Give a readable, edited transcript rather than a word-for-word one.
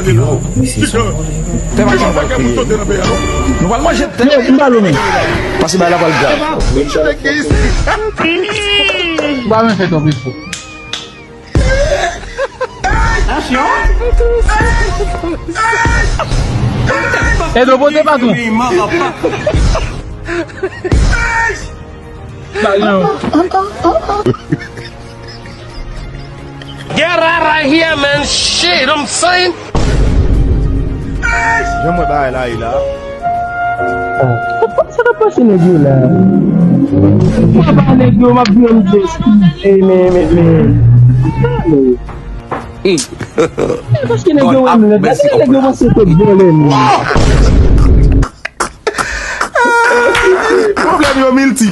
Yo, isi son. Te va chan wak kriye. Nou wal manje te. Yo, mbalo men. Pasi ba la pal gra. Ba men fè ton bispo. E do bote patou. Ba yon. Get out right here, man. Shit, I'm saying. Jom mwen ba la ila. Sa ka pasi negyo la? Mwa ba negyo mabyon jeski? Paski negyo wan la. Dati ka negyo masito bolen. Problem yo milti.